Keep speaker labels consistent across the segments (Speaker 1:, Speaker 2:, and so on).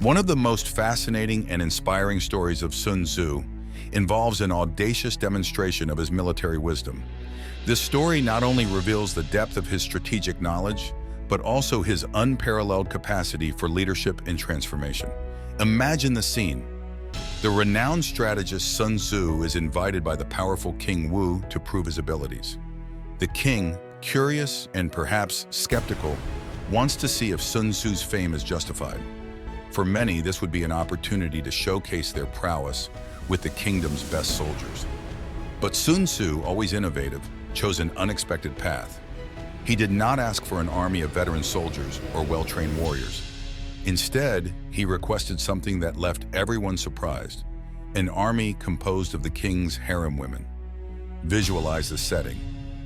Speaker 1: One of the most fascinating and inspiring stories of Sun Tzu involves an audacious demonstration of his military wisdom. This story not only reveals the depth of his strategic knowledge, but also his unparalleled capacity for leadership and transformation. Imagine the scene. The renowned strategist Sun Tzu is invited by the powerful King Wu to prove his abilities. The king, curious and perhaps skeptical, wants to see if Sun Tzu's fame is justified. For many, this would be an opportunity to showcase their prowess with the kingdom's best soldiers. But Sun Tzu, always innovative, chose an unexpected path. He did not ask for an army of veteran soldiers or well-trained warriors. Instead, he requested something that left everyone surprised: an army composed of the king's harem women. Visualize the setting: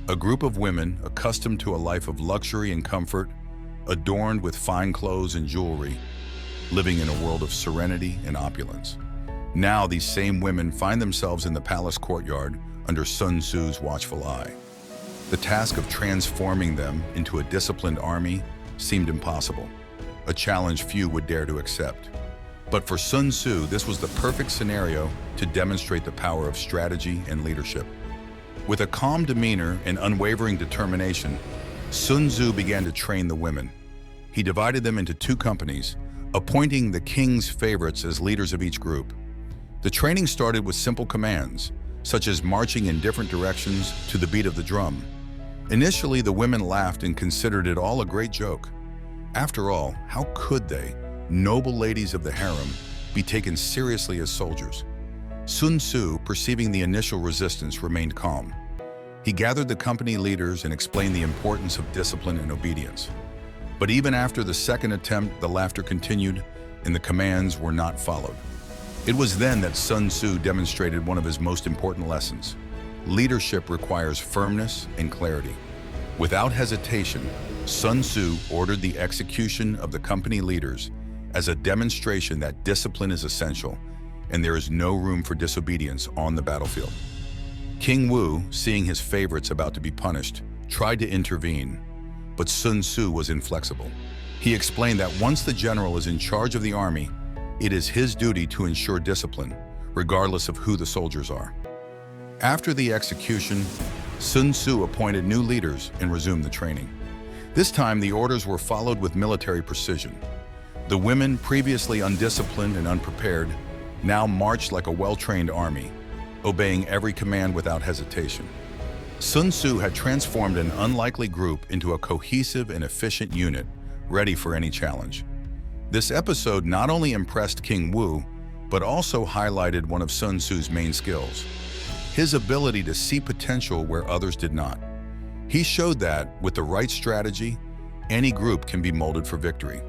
Speaker 1: a group of women accustomed to a life of luxury and comfort, adorned with fine clothes and jewelry, living in a world of serenity and opulence. Now these same women find themselves in the palace courtyard under Sun Tzu's watchful eye. The task of transforming them into a disciplined army seemed impossible, a challenge few would dare to accept. But for Sun Tzu, this was the perfect scenario to demonstrate the power of strategy and leadership. With a calm demeanor and unwavering determination, Sun Tzu began to train the women. He divided them into two companies, appointing the king's favorites as leaders of each group. The training started with simple commands, such as marching in different directions to the beat of the drum. Initially, the women laughed and considered it all a great joke. After all, how could they, noble ladies of the harem, be taken seriously as soldiers? Sun Tzu, perceiving the initial resistance, remained calm. He gathered the company leaders and explained the importance of discipline and obedience. But even after the second attempt, the laughter continued and the commands were not followed. It was then that Sun Tzu demonstrated one of his most important lessons. Leadership requires firmness and clarity. Without hesitation, Sun Tzu ordered the execution of the company leaders as a demonstration that discipline is essential and there is no room for disobedience on the battlefield. King Wu, seeing his favorites about to be punished, tried to intervene, but Sun Tzu was inflexible. He explained that once the general is in charge of the army, it is his duty to ensure discipline, regardless of who the soldiers are. After the execution, Sun Tzu appointed new leaders and resumed the training. This time, the orders were followed with military precision. The women, previously undisciplined and unprepared, now marched like a well-trained army, obeying every command without hesitation. Sun Tzu had transformed an unlikely group into a cohesive and efficient unit, ready for any challenge. This episode not only impressed King Wu, but also highlighted one of Sun Tzu's main skills: his ability to see potential where others did not. He showed that, with the right strategy, any group can be molded for victory.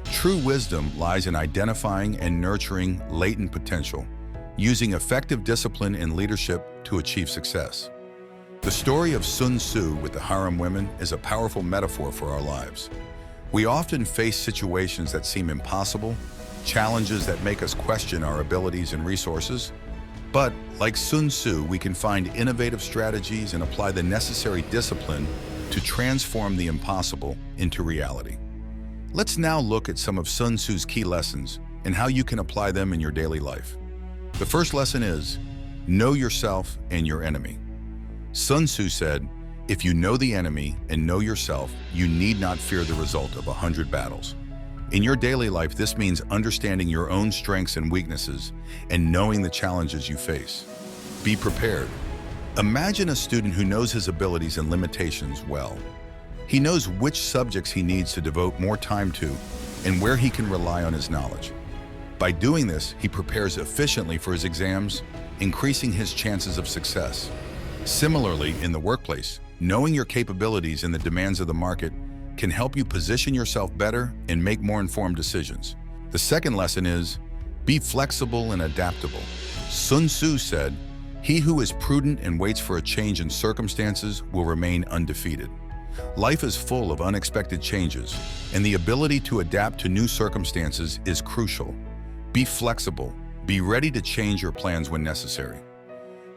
Speaker 1: True wisdom lies in identifying and nurturing latent potential, using effective discipline and leadership to achieve success. The story of Sun Tzu with the harem women is a powerful metaphor for our lives. We often face situations that seem impossible, challenges that make us question our abilities and resources. But, like Sun Tzu, we can find innovative strategies and apply the necessary discipline to transform the impossible into reality. Let's now look at some of Sun Tzu's key lessons and how you can apply them in your daily life. The first lesson is, know yourself and your enemy. Sun Tzu said, "If you know the enemy and know yourself, you need not fear the result of 100 battles." In your daily life, this means understanding your own strengths and weaknesses and knowing the challenges you face. Be prepared. Imagine a student who knows his abilities and limitations well. He knows which subjects he needs to devote more time to and where he can rely on his knowledge. By doing this, he prepares efficiently for his exams, increasing his chances of success. Similarly, in the workplace, knowing your capabilities and the demands of the market can help you position yourself better and make more informed decisions. The second lesson is, be flexible and adaptable. Sun Tzu said, "He who is prudent and waits for a change in circumstances will remain undefeated." Life is full of unexpected changes, and the ability to adapt to new circumstances is crucial. Be flexible. Be ready to change your plans when necessary.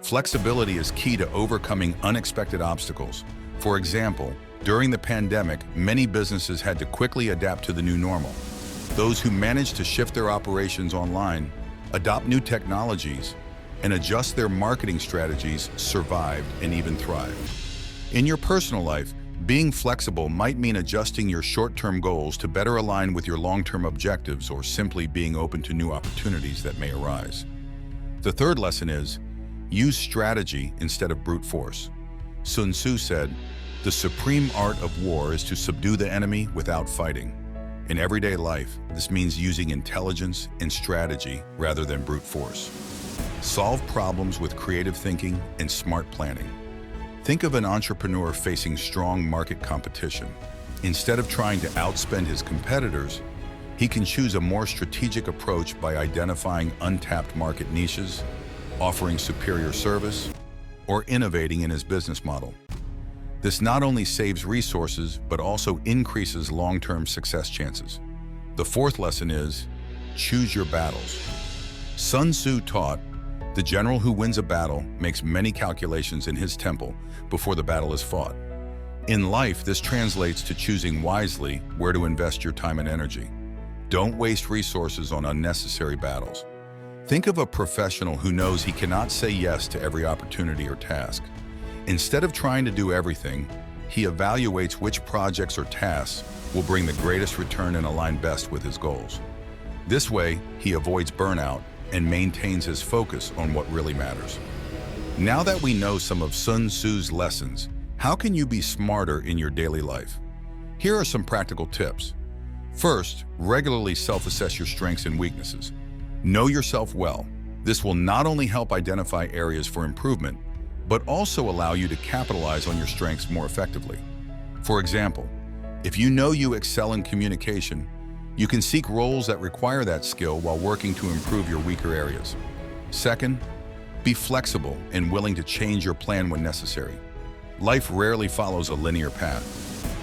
Speaker 1: Flexibility is key to overcoming unexpected obstacles. For example, during the pandemic, many businesses had to quickly adapt to the new normal. Those who manage to shift their operations online, adopt new technologies, and adjust their marketing strategies survived and even thrived. In your personal life, being flexible might mean adjusting your short-term goals to better align with your long-term objectives or simply being open to new opportunities that may arise. The third lesson is, use strategy instead of brute force. Sun Tzu said, "The supreme art of war is to subdue the enemy without fighting." In everyday life, this means using intelligence and strategy rather than brute force. Solve problems with creative thinking and smart planning. Think of an entrepreneur facing strong market competition. Instead of trying to outspend his competitors, he can choose a more strategic approach by identifying untapped market niches, offering superior service, or innovating in his business model. This not only saves resources, but also increases long-term success chances. The fourth lesson is, choose your battles. Sun Tzu taught, "The general who wins a battle makes many calculations in his temple before the battle is fought." In life, this translates to choosing wisely where to invest your time and energy. Don't waste resources on unnecessary battles. Think of a professional who knows he cannot say yes to every opportunity or task. Instead of trying to do everything, he evaluates which projects or tasks will bring the greatest return and align best with his goals. This way, he avoids burnout and maintains his focus on what really matters. Now that we know some of Sun Tzu's lessons, how can you be smarter in your daily life? Here are some practical tips. First, regularly self-assess your strengths and weaknesses. Know yourself well. This will not only help identify areas for improvement, but also allow you to capitalize on your strengths more effectively. For example, if you know you excel in communication, you can seek roles that require that skill while working to improve your weaker areas. Second, be flexible and willing to change your plan when necessary. Life rarely follows a linear path.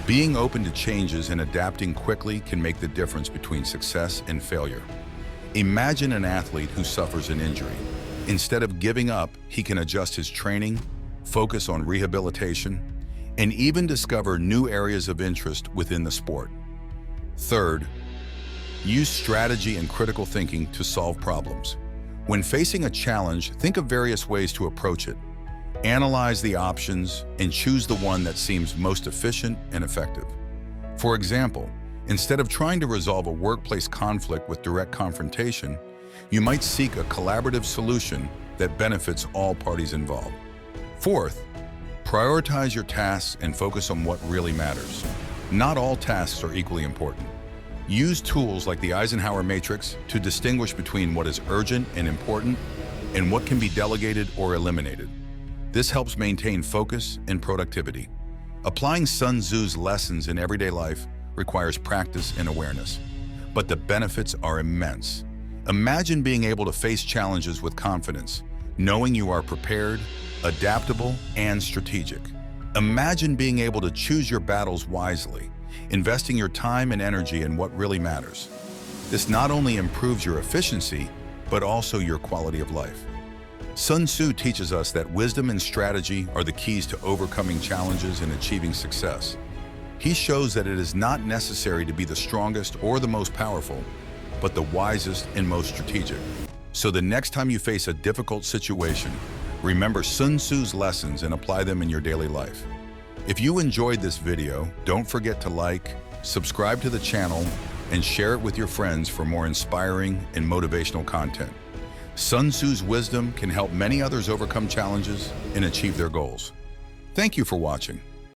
Speaker 1: Being open to changes and adapting quickly can make the difference between success and failure. Imagine an athlete who suffers an injury. Instead of giving up, he can adjust his training, focus on rehabilitation, and even discover new areas of interest within the sport. Third, use strategy and critical thinking to solve problems. When facing a challenge, think of various ways to approach it. Analyze the options and choose the one that seems most efficient and effective. For example, instead of trying to resolve a workplace conflict with direct confrontation, you might seek a collaborative solution that benefits all parties involved. Fourth, prioritize your tasks and focus on what really matters. Not all tasks are equally important. Use tools like the Eisenhower Matrix to distinguish between what is urgent and important and what can be delegated or eliminated. This helps maintain focus and productivity. Applying Sun Tzu's lessons in everyday life requires practice and awareness, but the benefits are immense. Imagine being able to face challenges with confidence, knowing you are prepared, adaptable, and strategic. Imagine being able to choose your battles wisely, investing your time and energy in what really matters. This not only improves your efficiency, but also your quality of life. Sun Tzu teaches us that wisdom and strategy are the keys to overcoming challenges and achieving success. He shows that it is not necessary to be the strongest or the most powerful, but the wisest and most strategic. So the next time you face a difficult situation, remember Sun Tzu's lessons and apply them in your daily life. If you enjoyed this video, don't forget to like, subscribe to the channel, and share it with your friends for more inspiring and motivational content. Sun Tzu's wisdom can help many others overcome challenges and achieve their goals. Thank you for watching.